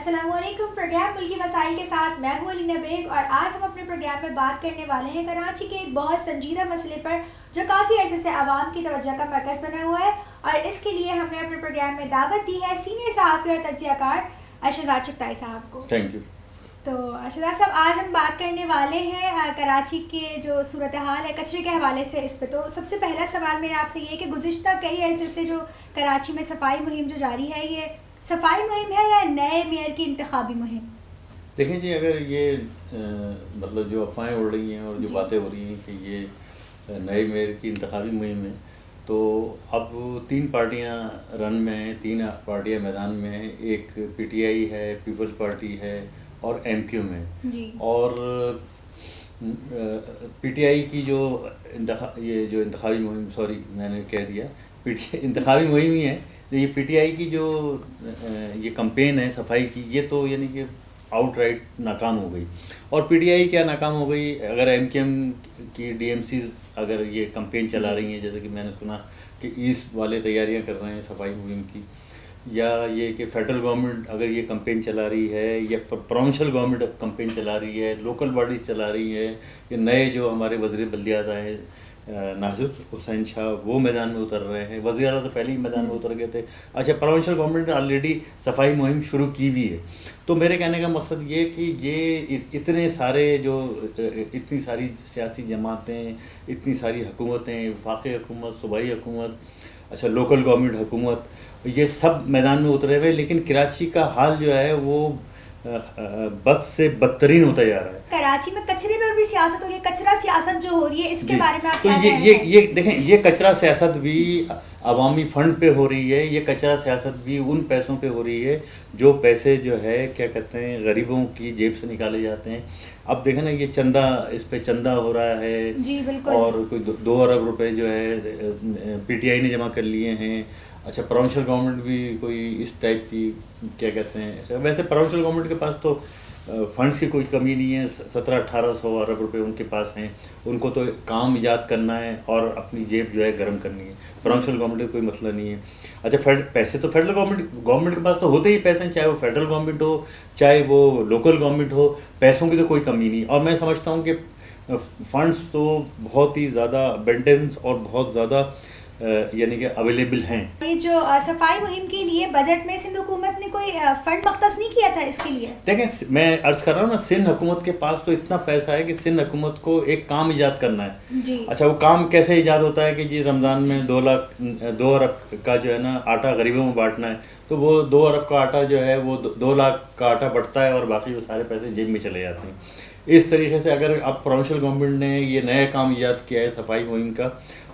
अस्सलामुअलैकुम। प्रोग्राम मुल्की मसाइल के साथ मैं हूँ अलीना बेग और आज हम अपने प्रोग्राम में बात करने वाले हैं कराची के एक बहुत संजीदा मसले पर जो काफ़ी अर्से से आवाम की तवज्जो का मरकज़ बना हुआ है और इसके लिए हमने अपने प्रोग्राम में दावत दी है सीनियर सहाफ़ी और तज्ज़ियाकार अरशद चगताई साहब को। Thank you. तो अरशद साहब, आज हम बात करने वाले हैं कराची के जो सूरत हाल है कचरे के हवाले से। इस पे तो सबसे पहला सवाल मेरा आपसे ये है कि गुज़िश्ता कई अर्से से जो कराची में सफाई मुहिम जो जारी है, ये सफाई मुहिम है या नए मेयर की इंतखाबी मुहिम? देखें जी, अगर ये मतलब जो अफवाहें उड़ रही हैं और जो बातें हो रही हैं कि ये नए मेयर की इंतखाबी मुहिम है, तो अब 3 पार्टियां रन में हैं, 3 पार्टियां मैदान में हैं। एक पीटीआई है, पीपल्स पार्टी है और एमक्यूएम है जी। और पीटीआई की जो इंतखाबी मुहिम, सॉरी मैंने कह दिया, पीटीआई इंतखाबी मुहिम ही है। ये पीटीआई की जो ये कैंपेन है सफाई की, ये तो यानी कि आउटराइट नाकाम हो गई। और पीटीआई क्या नाकाम हो गई, अगर एमकेएम की डीएमसीज अगर ये कैंपेन चला रही हैं, जैसे कि मैंने सुना कि ईस्ट वाले तैयारियां कर रहे हैं सफाई मुहिम की, या ये कि फेडरल गवर्नमेंट अगर ये कैंपेन चला रही है, या प्रोविंशियल गवर्नमेंट अब कैंपेन चला रही है, लोकल बॉडीज चला रही है, ये नए जो हमारे वज़ीर बल्दियात आए नासिर हुसैन शाह वो मैदान में उतर रहे हैं। वज़ीर आला तो पहले ही मैदान में उतर गए थे। अच्छा, प्रोविंशियल गवर्नमेंट ने ऑलरेडी सफाई मुहिम शुरू की भी है। तो मेरे कहने का मकसद ये कि ये इतने सारे जो इतनी सारी सियासी जमातें, इतनी सारी हुकूमतें, वफाकी हुकूमत, सूबाई हुकूमत, अच्छा लोकल गवर्नमेंट हुकूमत, ये सब मैदान में उतरे हुए, लेकिन कराची का हाल जो है वो बस से बदतरीन होता जा रहा है। कराची में कचरे पर भी सियासत हो रही है, कचरा सियासत जो हो रही है, इसके बारे में आप तो क्या कह रहे हैं? ये देखें, ये कचरा सियासत भी अवामी फंड पे हो रही है, ये कचरा सियासत भी उन पैसों पे हो रही है जो पैसे जो है क्या कहते हैं गरीबों की जेब से निकाले जाते हैं। अब देखें ना, ये चंदा, इस पे चंदा हो रहा है जी बिल्कुल। और कोई 2 अरब रुपए जो है पीटीआई ने जमा कर लिए हैं। अच्छा, प्रोविंशियल गवर्नमेंट भी कोई इस टाइप की क्या कहते हैं, वैसे प्रोविंशियल गवर्नमेंट के पास तो फंड्स की कोई कमी नहीं है, 1700-1800 अरब रुपए उनके पास हैं। उनको तो काम ईजाद करना है और अपनी जेब जो है गर्म करनी है। प्रोविंशियल गवर्नमेंट का कोई मसला नहीं है। अच्छा, पैसे तो फेडरल गवर्नमेंट के पास तो होते ही पैसे हैं, चाहे वो फेडरल गवर्नमेंट हो चाहे वो लोकल गवर्नमेंट हो, पैसों की तो कोई कमी नहीं। और मैं समझता हूँ कि फंड्स तो बहुत ही ज़्यादा अबंडेंस और बहुत ज़्यादा यानी कि अवेलेबल हैं। ये जो सफाई मुहिम के लिए बजट में सिंध हुकूमत ने कोई फंड मख्तस नहीं किया था इसके लिए? देखें, मैं अर्ज कर रहा हूँ ना, सिंध हुकूमत के पास तो इतना पैसा है कि सिंध हुकूमत को एक काम ईजाद करना है जी। अच्छा, वो काम कैसे ईजाद होता है कि जी रमज़ान में 2 अरब का जो है ना आटा गरीबों में बांटना है, तो वो 2 अरब का आटा जो है वो 2 लाख का आटा बढ़ता है और बाकी वो सारे पैसे जेब में चले जाते हैं। इस तरीके से अगर अब प्रोविंशियल गवर्नमेंट ने ये नया काम ईजाद किया है सफाई मुहिम का,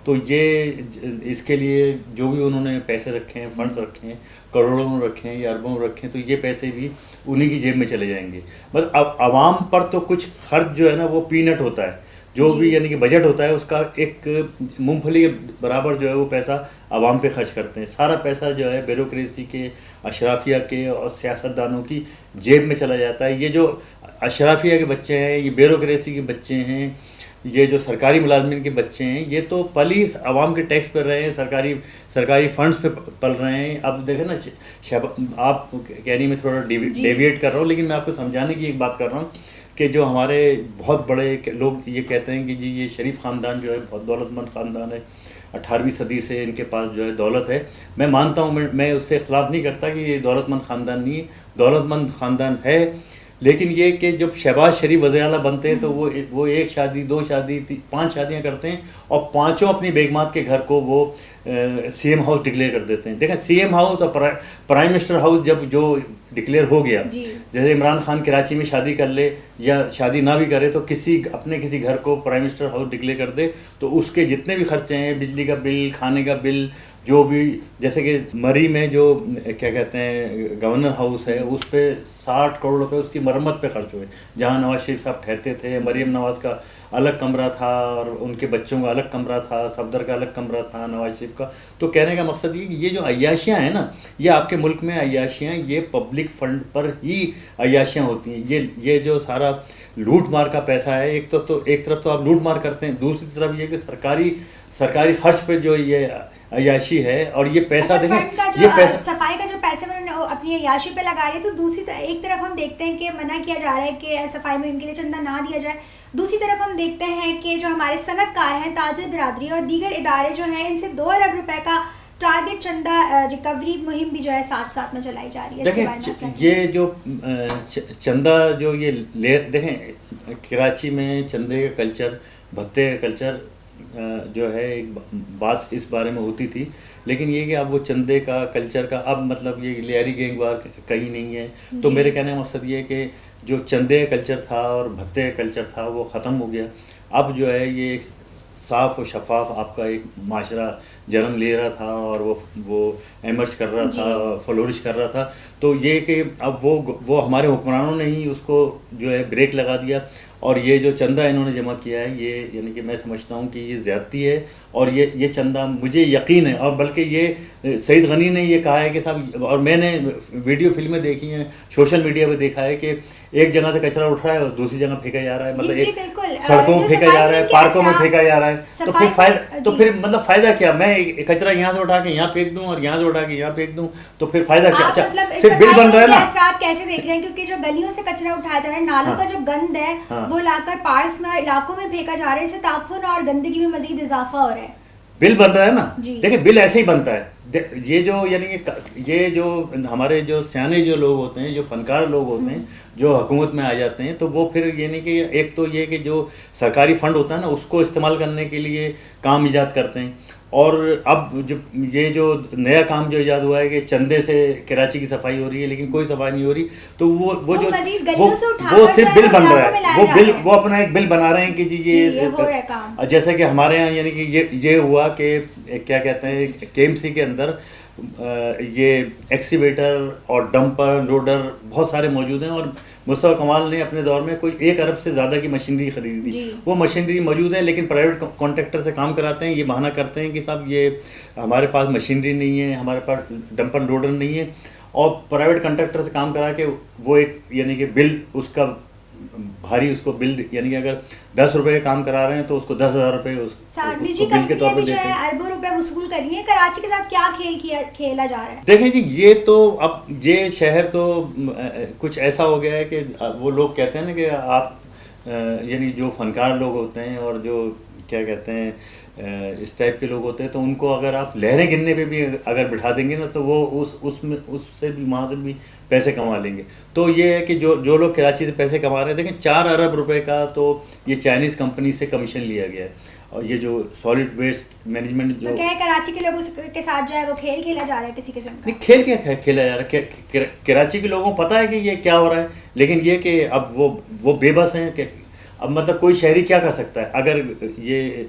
तो ये इसके लिए जो भी उन्होंने पैसे रखे हैं, फंड्स रखे हैं, करोड़ों में रखे हैं या अरबों में रखे हैं, तो ये पैसे भी उन्हीं की जेब में चले जाएंगे। मतलब अब आवाम पर तो कुछ खर्च जो है ना वो पीनट होता है, जो भी यानी कि बजट होता है उसका एक मूंगफली के बराबर जो है वो पैसा आवाम पे खर्च करते हैं। सारा पैसा जो है ब्यूरोक्रेसी के, अशराफिया के और सियासतदानों की जेब में चला जाता है। ये जो अशराफिया के बच्चे हैं, ये ब्यूरोक्रेसी के बच्चे हैं, ये जो सरकारी मुलाजमिन के बच्चे हैं, ये तो पलीस आवाम के टैक्स पर रहे हैं, सरकारी फंड्स पे पल रहे हैं। अब देखें ना, आप कहनी में थोड़ा डेविएट कर रहा हूँ, लेकिन मैं आपको समझाने की एक बात कर रहा हूँ कि जो हमारे बहुत बड़े लोग ये कहते हैं कि जी ये शरीफ ख़ानदान जो है बहुत दौलतमंद ख़ानदान है, 18वीं सदी से इनके पास जो है दौलत है। मैं मानता हूँ, मैं उससे इख्तलाफ नहीं करता कि ये दौलतमंद ख़ानदान नहीं है, दौलतमंद ख़ानदान है, लेकिन ये कि जब शहबाज शरीफ वज़ीर आला बनते हैं तो वो 1 शादी, 2 शादी, 5 शादियां करते हैं और 5 अपनी बेगमात के घर को वो सीएम हाउस डिक्लेयर कर देते हैं। देखें, सीएम हाउस और प्राइम मिनिस्टर हाउस जब जो डिक्लेयर हो गया, जैसे इमरान खान कराची में शादी कर ले या शादी ना भी करे तो किसी घर को प्राइम मिनिस्टर हाउस डिक्लेयर कर दे, तो उसके जितने भी खर्चे हैं, बिजली का बिल, खाने का बिल, जो भी, जैसे कि मरी में जो क्या कहते हैं गवर्नर हाउस है, उस पर 60 करोड़ रुपए उसकी मरम्मत पे खर्च हुए। जहाँ नवाज शरीफ साहब ठहरते थे, मरीम नवाज का अलग कमरा था और उनके बच्चों का अलग कमरा था, सफदर का अलग कमरा था, नवाज शरीफ का। तो कहने का मकसद ये कि ये जो अय्याशियाँ हैं ना, ये आपके मुल्क में अय्याशियाँ, ये पब्लिक फ़ंड पर ही अय्याशियाँ होती हैं। ये जो सारा लूट मार का पैसा है, एक तरफ तो आप लूट मार करते हैं, दूसरी तरफ ये कि सरकारी खर्च पे जो ये अय्याशी है। और ये पैसा देखें, ये पैसा सफाई का जो पैसे उन्होंने अपनी अय्याशी पे लगा रही है, तो दूसरी एक तरफ हम देखते हैं कि मना किया जा रहा है कि सफाई मुहिम के लिए चंदा ना दिया जाए। दूसरी तरफ हम देखते हैं कि जो हमारे सनतकार हैं, ताजिर बिरादरी और दीगर इदारे जो हैं, इनसे 2 अरब रुपए का टारगेट चंदा रिकवरी मुहिम भी जो है साथ साथ में चलाई जा रही है। देखें ये जो चंदा जो ये ले देखें, कराची में चंदे का कल्चर, भत्ते का कल्चर जो है एक बात इस बारे में होती थी, लेकिन ये कि अब वो चंदे का कल्चर का अब मतलब ये लियारी गैंगवार कहीं नहीं है। तो मेरे कहने का मकसद ये है कि जो चंदे का कल्चर था और भत्ते का कल्चर था वो ख़त्म हो गया। अब जो है ये एक साफ़ और शफाफ आपका एक माशरा जन्म ले रहा था और वो एमर्ज कर रहा था, फ्लोरिश कर रहा था। तो ये कि अब वो हमारे हुक्मरानों ने ही उसको जो है ब्रेक लगा दिया, और ये जो चंदा इन्होंने जमा किया है ये यानी कि मैं समझता हूँ कि ये ज़्यादती है। और ये चंदा मुझे यकीन है, और बल्कि ये सईद गनी ने ये कहा है कि साहब, और मैंने वीडियो फिल्में देखी हैं, सोशल मीडिया पे देखा है कि एक जगह से कचरा उठ रहा है और दूसरी जगह फेंका जा रहा है, मतलब एक सड़कों में फेंका जा रहा है, पार्कों में फेंका जा रहा है। तो फिर मतलब फ़ायदा क्या? मैं कचरा यहाँ से उठा के यहाँ फेंक दूँ और यहाँ से उठा के यहाँ फेंक दूँ, तो फिर फ़ायदा क्या? अच्छा, सिर्फ बिल बन रहा है ना। आप कैसे देख रहे हैं? क्योंकि जो गलियों से कचरा उठाया जा रहा है, नालों का जो गंद है वो लाकर पार्क्स में, इलाकों में फेंका जा रहा है, इससे ताफुन और गंदगी में मजीद इजाफा हो रहा है। बिल बन रहा है ना। देखिए बिल ऐसे ही बनता है। ये जो यानी कि ये जो हमारे जो सियाने जो लोग होते हैं, जो फनकार लोग होते हैं, जो हुकूमत में आ जाते हैं, तो वो फिर यानी कि एक तो ये कि जो सरकारी फंड होता है ना उसको इस्तेमाल करने के लिए काम ईजाद करते हैं। और अब ये जो नया काम जो ईजाद हुआ है कि चंदे से कराची की सफाई हो रही है, लेकिन कोई सफाई नहीं हो रही, तो वो सिर्फ बिल बन रहा है। वो अपना एक बिल बना रहे हैं कि जी ये हो रहा है काम। जैसे कि हमारे यहाँ यानी कि ये हुआ कि क्या कहते हैं, KMC के अंदर ये एक्सीवेटर और डंपर लोडर बहुत सारे मौजूद हैं, और मुस्तफा कमाल ने अपने दौर में कोई 1 अरब से ज़्यादा की मशीनरी खरीदी थी। वो मशीनरी मौजूद है, लेकिन प्राइवेट कॉन्ट्रैक्टर से काम कराते हैं। ये बहाना करते हैं कि साहब ये हमारे पास मशीनरी नहीं है, हमारे पास डंपर लोडर नहीं है, और प्राइवेट कॉन्ट्रैक्टर से काम करा के वो एक यानी कि बिल उसका भारी उसको बिल, यानी कि अगर 10 रुपए का काम करा रहे हैं तो उसको 10,000 रुपए निजी कंपनियां भी जो है अरबों रुपए वसूल कर रही है। कराची के साथ क्या खेला जा रहा है? देखें जी, ये तो अब ये शहर तो कुछ ऐसा हो गया है कि वो लोग कहते हैं ना कि आप यानी जो फनकार लोग होते हैं और जो क्या कहते हैं इस टाइप के लोग होते हैं, तो उनको अगर आप लहरें गिनने पे भी अगर बिठा देंगे ना, तो वो उससे भी वहाँ से भी पैसे कमा लेंगे। तो ये है कि जो लोग कराची से पैसे कमा रहे हैं, देखें 4 अरब रुपए का तो ये चाइनीज़ कंपनी से कमीशन लिया गया है। और ये जो सॉलिड वेस्ट मैनेजमेंट जो, तो क्या है कराची के लोगों के साथ जो है वो खेल खेला जा रहा है किसी किस्म का? नहीं, खेल क्या खेला जा रहा है? कराची के लोगों को पता है कि ये क्या हो रहा है, लेकिन ये कि अब वो बेबस हैं कि अब मतलब कोई शहरी क्या कर सकता है? अगर ये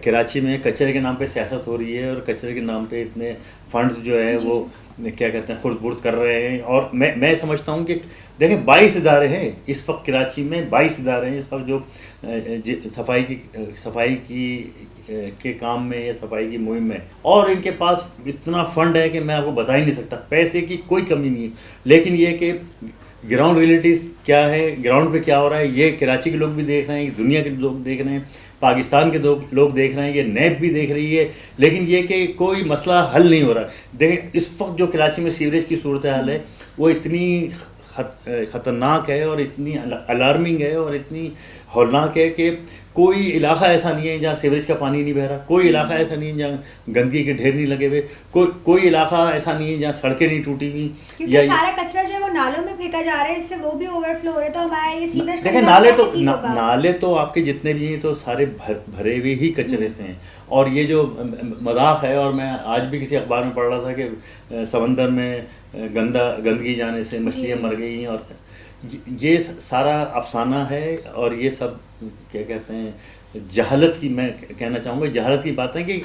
कराची में कचरे के नाम पे सियासत हो रही है और कचरे के नाम पे इतने फंड्स जो है वो क्या कहते हैं खुर्द-बुर्द कर रहे हैं, और मैं समझता हूँ कि देखें 22 इदारे हैं इस वक्त कराची में, 22 इदारे हैं इस वक्त जो सफाई के काम में या सफाई की मुहिम में, और इनके पास इतना फंड है कि मैं आपको बता ही नहीं सकता। पैसे की कोई कमी नहीं है, लेकिन ये कि ग्राउंड रियलिटीज़ क्या है, ग्राउंड पे क्या हो रहा है, ये कराची के लोग भी देख रहे हैं, दुनिया के लोग देख रहे हैं, पाकिस्तान के लोग देख रहे हैं, ये नैब भी देख रही है, लेकिन ये कि कोई मसला हल नहीं हो रहा। देखें इस वक्त जो कराची में सीवरेज की सूरत हाल है वो इतनी ख़तरनाक है और इतनी अलार्मिंग है और इतनी हौलनाक है कि कोई इलाका ऐसा नहीं है जहाँ सीवरेज का पानी नहीं बह रहा, कोई इलाका ऐसा नहीं है जहाँ गंदगी के ढेर नहीं लगे हुए, कोई इलाका ऐसा नहीं है जहाँ सड़कें नहीं टूटी हुई, या सारा कचरा जो है वो नालों में फेंका जा रहा है, इससे वो भी ओवरफ्लो हो रहा है। तो हमारा ये सीवरेज देखिए नाले तो आपके जितने भी हैं तो सारे भरे हुए ही कचरे से हैं। और ये जो मजाक है, और मैं आज भी किसी अखबार में पढ़ रहा था कि समंदर में गंदगी जाने से मछलियाँ मर गई हैं, और ये सारा अफसाना है। और ये सब क्या कहते हैं जहालत की, मैं कहना चाहूँगा जहालत की बात है कि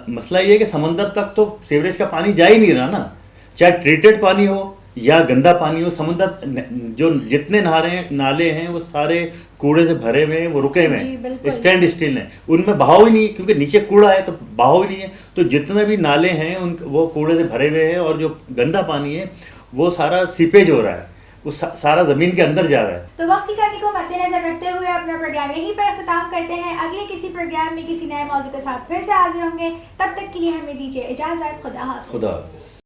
मसला ये है कि समंदर तक तो सीवरेज का पानी जा ही नहीं रहा ना, चाहे ट्रीटेड पानी हो या गंदा पानी हो। समंदर जो जितने नाले हैं वो सारे कूड़े से भरे हुए हैं, वो रुके हुए हैं, स्टैंड स्टिल हैं, उनमें बहाव ही नहीं, क्योंकि नीचे कूड़ा है तो बहाव ही नहीं है। तो जितने भी नाले हैं वो कूड़े से भरे हुए हैं, और जो गंदा पानी है वो सारा सीपेज हो रहा है, वो सारा ज़मीन के अंदर जा रहा है। तो वक्त की कमी को मद्देनजर रखते हुए अपना प्रोग्राम यहीं पर अख्ताम करते हैं। अगले किसी प्रोग्राम में किसी नए मौजू के साथ फिर से हाजिर होंगे, तब तक के लिए हमें दीजिए इजाज़त। खुदा हाफ़िज़।